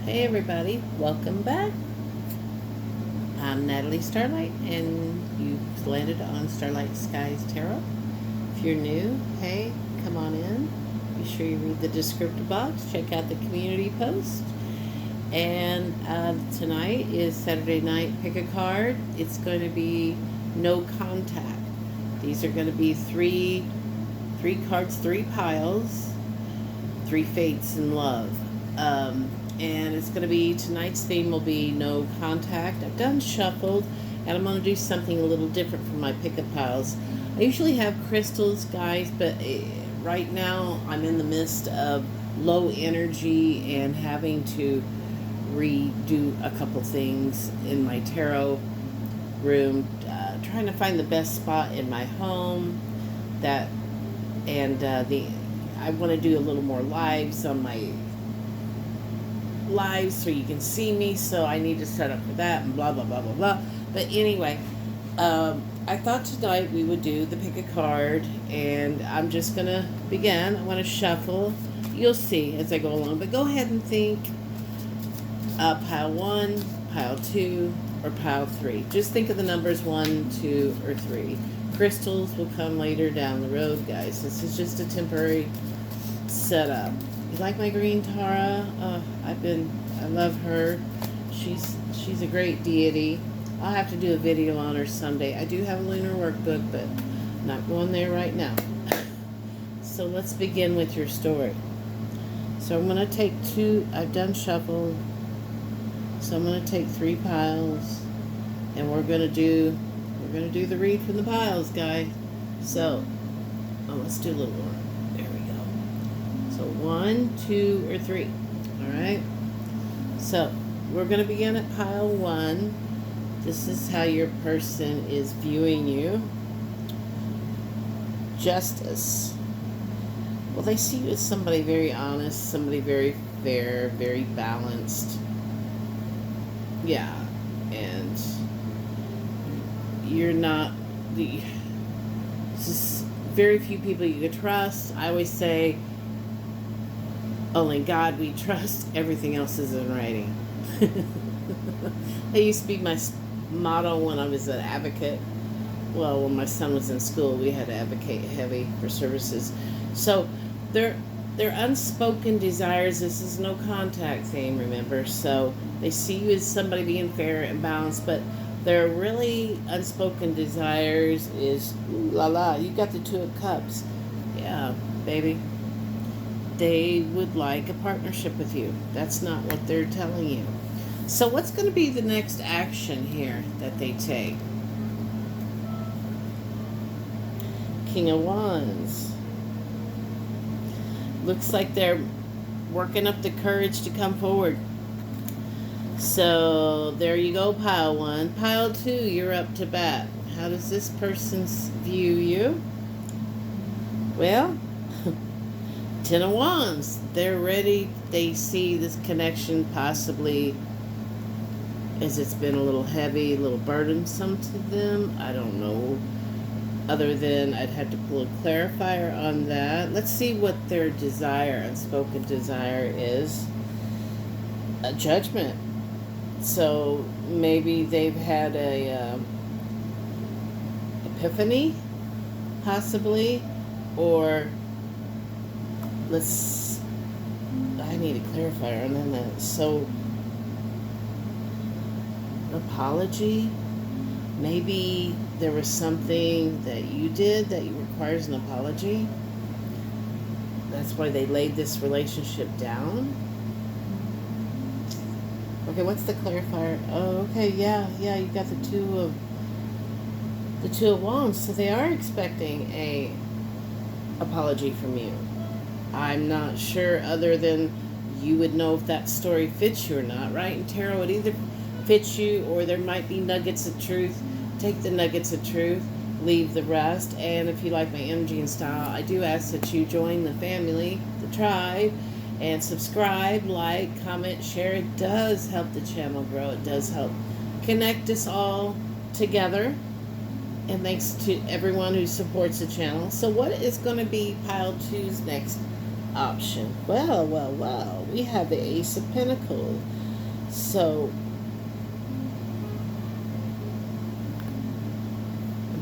Hey everybody, welcome back. I'm Natalie Starlight and you've landed on Starlight Skies Tarot. If you're new, hey, come on in. Be sure you read the descriptive box, check out the community post. And tonight is Saturday night, pick a card. It's going to be no contact. These are going to be three cards, 3 piles, 3 fates in love. And it's going to be, tonight's theme will be no contact. I've done shuffled, and I'm going to do something a little different from my pickup piles. I usually have crystals, guys, but right now I'm in the midst of low energy and having to redo a couple things in my tarot room, trying to find the best spot in my home I want to do a little more lives on my lives so you can see me, so I need to set up for that and blah blah blah blah blah. But anyway, I thought tonight we would do the pick a card, and I'm just gonna begin. I want to shuffle. You'll see as I go along, but go ahead and think pile 1, pile 2, or pile 3. Just think of the numbers 1, 2, or 3. Crystals will come later down the road, guys. This is just a temporary setup. You like my green Tara? I love her. She's a great deity. I'll have to do a video on her someday. I do have a lunar workbook, but I'm not going there right now. So let's begin with your story. So I'm going to take 2. I've done shuffle. So I'm going to take 3 piles, and we're going to do the read from the piles, guys. So let's do a little more. There we go. So 1, 2, or 3. All right. So we're going to begin at pile 1. This is how your person is viewing you. Justice. Well, they see you as somebody very honest, somebody very fair, very balanced. Yeah. And you're not this is very few people you can trust. I always say only God we trust, everything else is in writing. That used to be my motto when I was an advocate. Well, when my son was in school, we had to advocate heavy for services. So they're unspoken desires. This is no contact thing, remember? So they see you as somebody being fair and balanced, but their really unspoken desires is, ooh la la, you got the 2 of Cups. Yeah, baby. They would like a partnership with you. That's not what they're telling you. So what's going to be the next action here that they take? King of Wands. Looks like they're working up the courage to come forward. So there you go, pile 1. Pile 2, you're up to bat. How does this person view you? Well, 10 of Wands. They're ready. They see this connection possibly as it's been a little heavy, a little burdensome to them. I don't know. Other than I'd have to pull a clarifier on that. Let's see what their desire, unspoken desire is. A judgment. So maybe they've had a epiphany, possibly, or I need a clarifier on that. So apology. Maybe there was something that you did that requires an apology. That's why they laid this relationship down. Okay, what's the clarifier? Oh, okay, yeah, you got the 2 of Wands. So they are expecting a apology from you. I'm not sure, other than you would know if that story fits you or not, right? In tarot, it either fits you or there might be nuggets of truth. Take the nuggets of truth, leave the rest. And if you like my energy and style, I do ask that you join the family, the tribe, and subscribe, like, comment, share. It does help the channel grow. It does help connect us all together. And thanks to everyone who supports the channel. So what is going to be pile 2's next option. Well, we have the Ace of Pentacles. So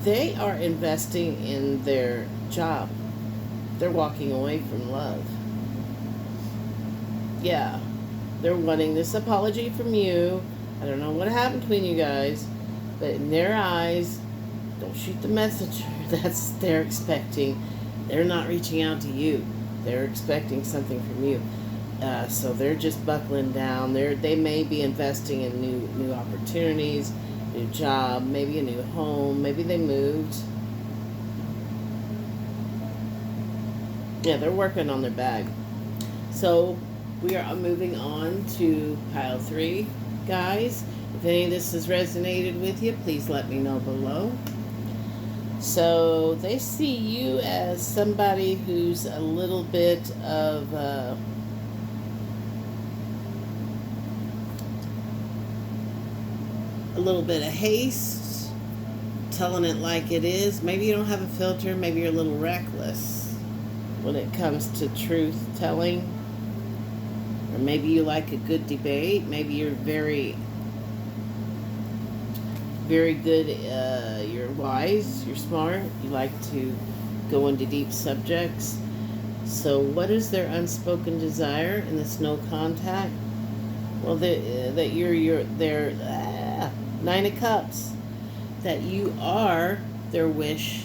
they are investing in their job. They're walking away from love. Yeah, they're wanting this apology from you. I don't know what happened between you guys, but in their eyes, don't shoot the messenger. They're expecting. They're not reaching out to you. They're expecting something from you. So they're just buckling down. They may be investing in new opportunities, new job, maybe a new home, maybe they moved. Yeah, they're working on their bag. So we are moving on to pile 3, guys. If any of this has resonated with you, please let me know below. So they see you as somebody who's a little bit of a little bit of haste, telling it like it is. Maybe you don't have a filter. Maybe you're a little reckless when it comes to truth telling. Or maybe you like a good debate. Maybe you're very good, you're wise, you're smart, you like to go into deep subjects. So what is their unspoken desire in this no contact? Well, that you're their 9 of Cups, that you are their wish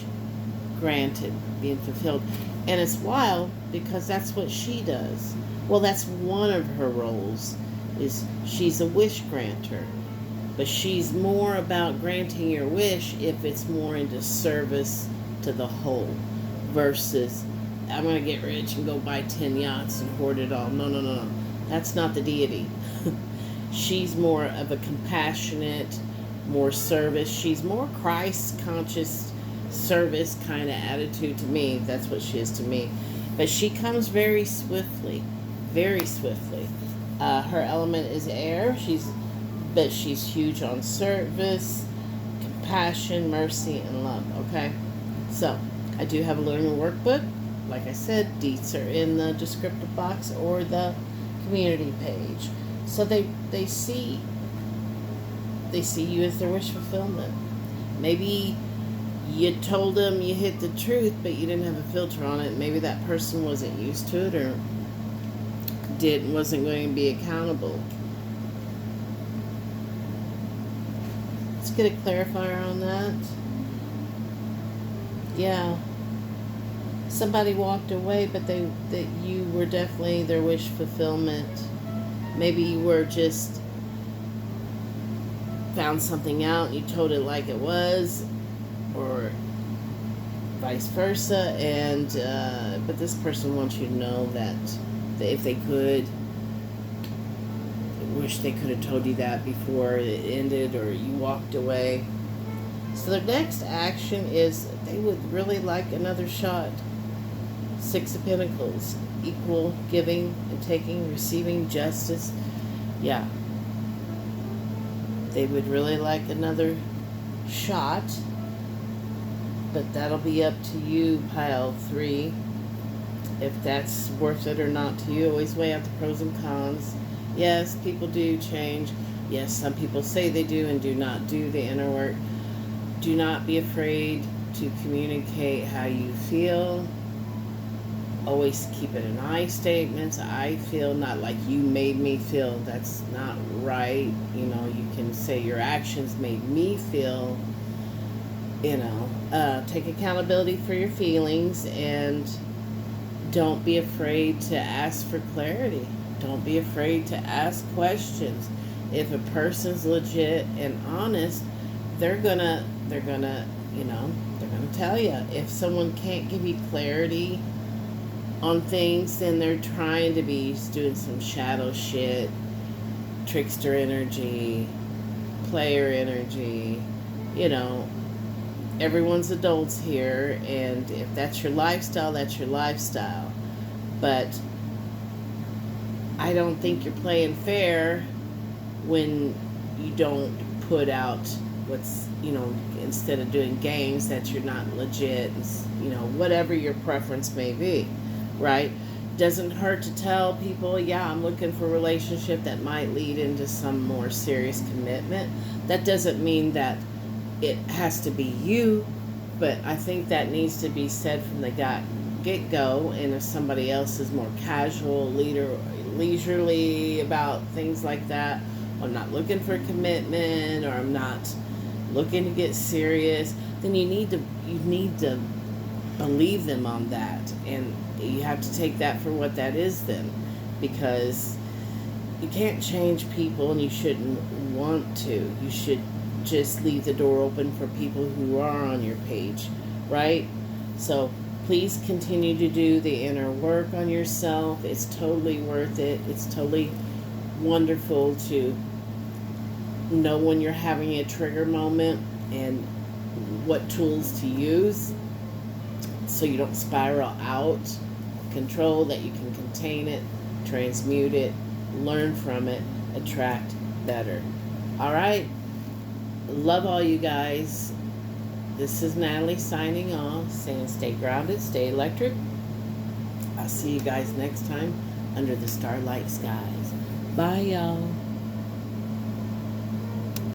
granted, being fulfilled. And it's wild because that's what she does. Well, that's one of her roles, is she's a wish granter. But she's more about granting your wish if it's more into service to the whole versus I'm going to get rich and go buy 10 yachts and hoard it all. No. That's not the deity. She's more of a compassionate, more service. She's more Christ-conscious service kind of attitude to me. That's what she is to me. But she comes very swiftly, very swiftly. Her element is air. But she's huge on service, compassion, mercy, and love, okay? So, I do have a learning workbook. Like I said, deets are in the descriptive box or the community page. So they see you as their wish fulfillment. Maybe you told them you hit the truth, but you didn't have a filter on it. Maybe that person wasn't used to it or wasn't going to be accountable. Let's get a clarifier on that. Yeah. Somebody walked away, but that you were definitely their wish fulfillment. Maybe you were just found something out and you told it like it was, or vice versa. And but this person wants you to know that if they could, wish they could have told you that before it ended or you walked away. So their next action is they would really like another shot. 6 of Pentacles, equal giving and taking, receiving justice. Yeah. They would really like another shot, but that'll be up to you, pile 3. If that's worth it or not to you, always weigh out the pros and cons. Yes, people do change. Yes, some people say they do and do not do the inner work. Do not be afraid to communicate how you feel. Always keep it in I statements. I feel, not like you made me feel. That's not right. You know, you can say your actions made me feel. You know, take accountability for your feelings and don't be afraid to ask for clarity. Don't be afraid to ask questions. If a person's legit and honest, they're gonna, you know, they're gonna tell you. If someone can't give you clarity on things, then they're trying to be doing some shadow shit, trickster energy, player energy. You know, everyone's adults here, and if that's your lifestyle, that's your lifestyle. But I don't think you're playing fair when you don't put out what's, you know, instead of doing games that you're not legit, you know, whatever your preference may be, right? Doesn't hurt to tell people, yeah, I'm looking for a relationship that might lead into some more serious commitment. That doesn't mean that it has to be you, but I think that needs to be said from the get-go. And if somebody else is more casual, leisurely about things like that, I'm not looking for commitment, or I'm not looking to get serious, then you need to believe them on that, and you have to take that for what that is then, because you can't change people, and you shouldn't want to. You should just leave the door open for people who are on your page, right? So please continue to do the inner work on yourself. It's totally worth it. It's totally wonderful to know when you're having a trigger moment and what tools to use so you don't spiral out of control, that you can contain it, transmute it, learn from it, attract better. All right? Love all you guys. This is Natalie signing off, saying stay grounded, stay electric. I'll see you guys next time under the starlight skies. Bye, y'all.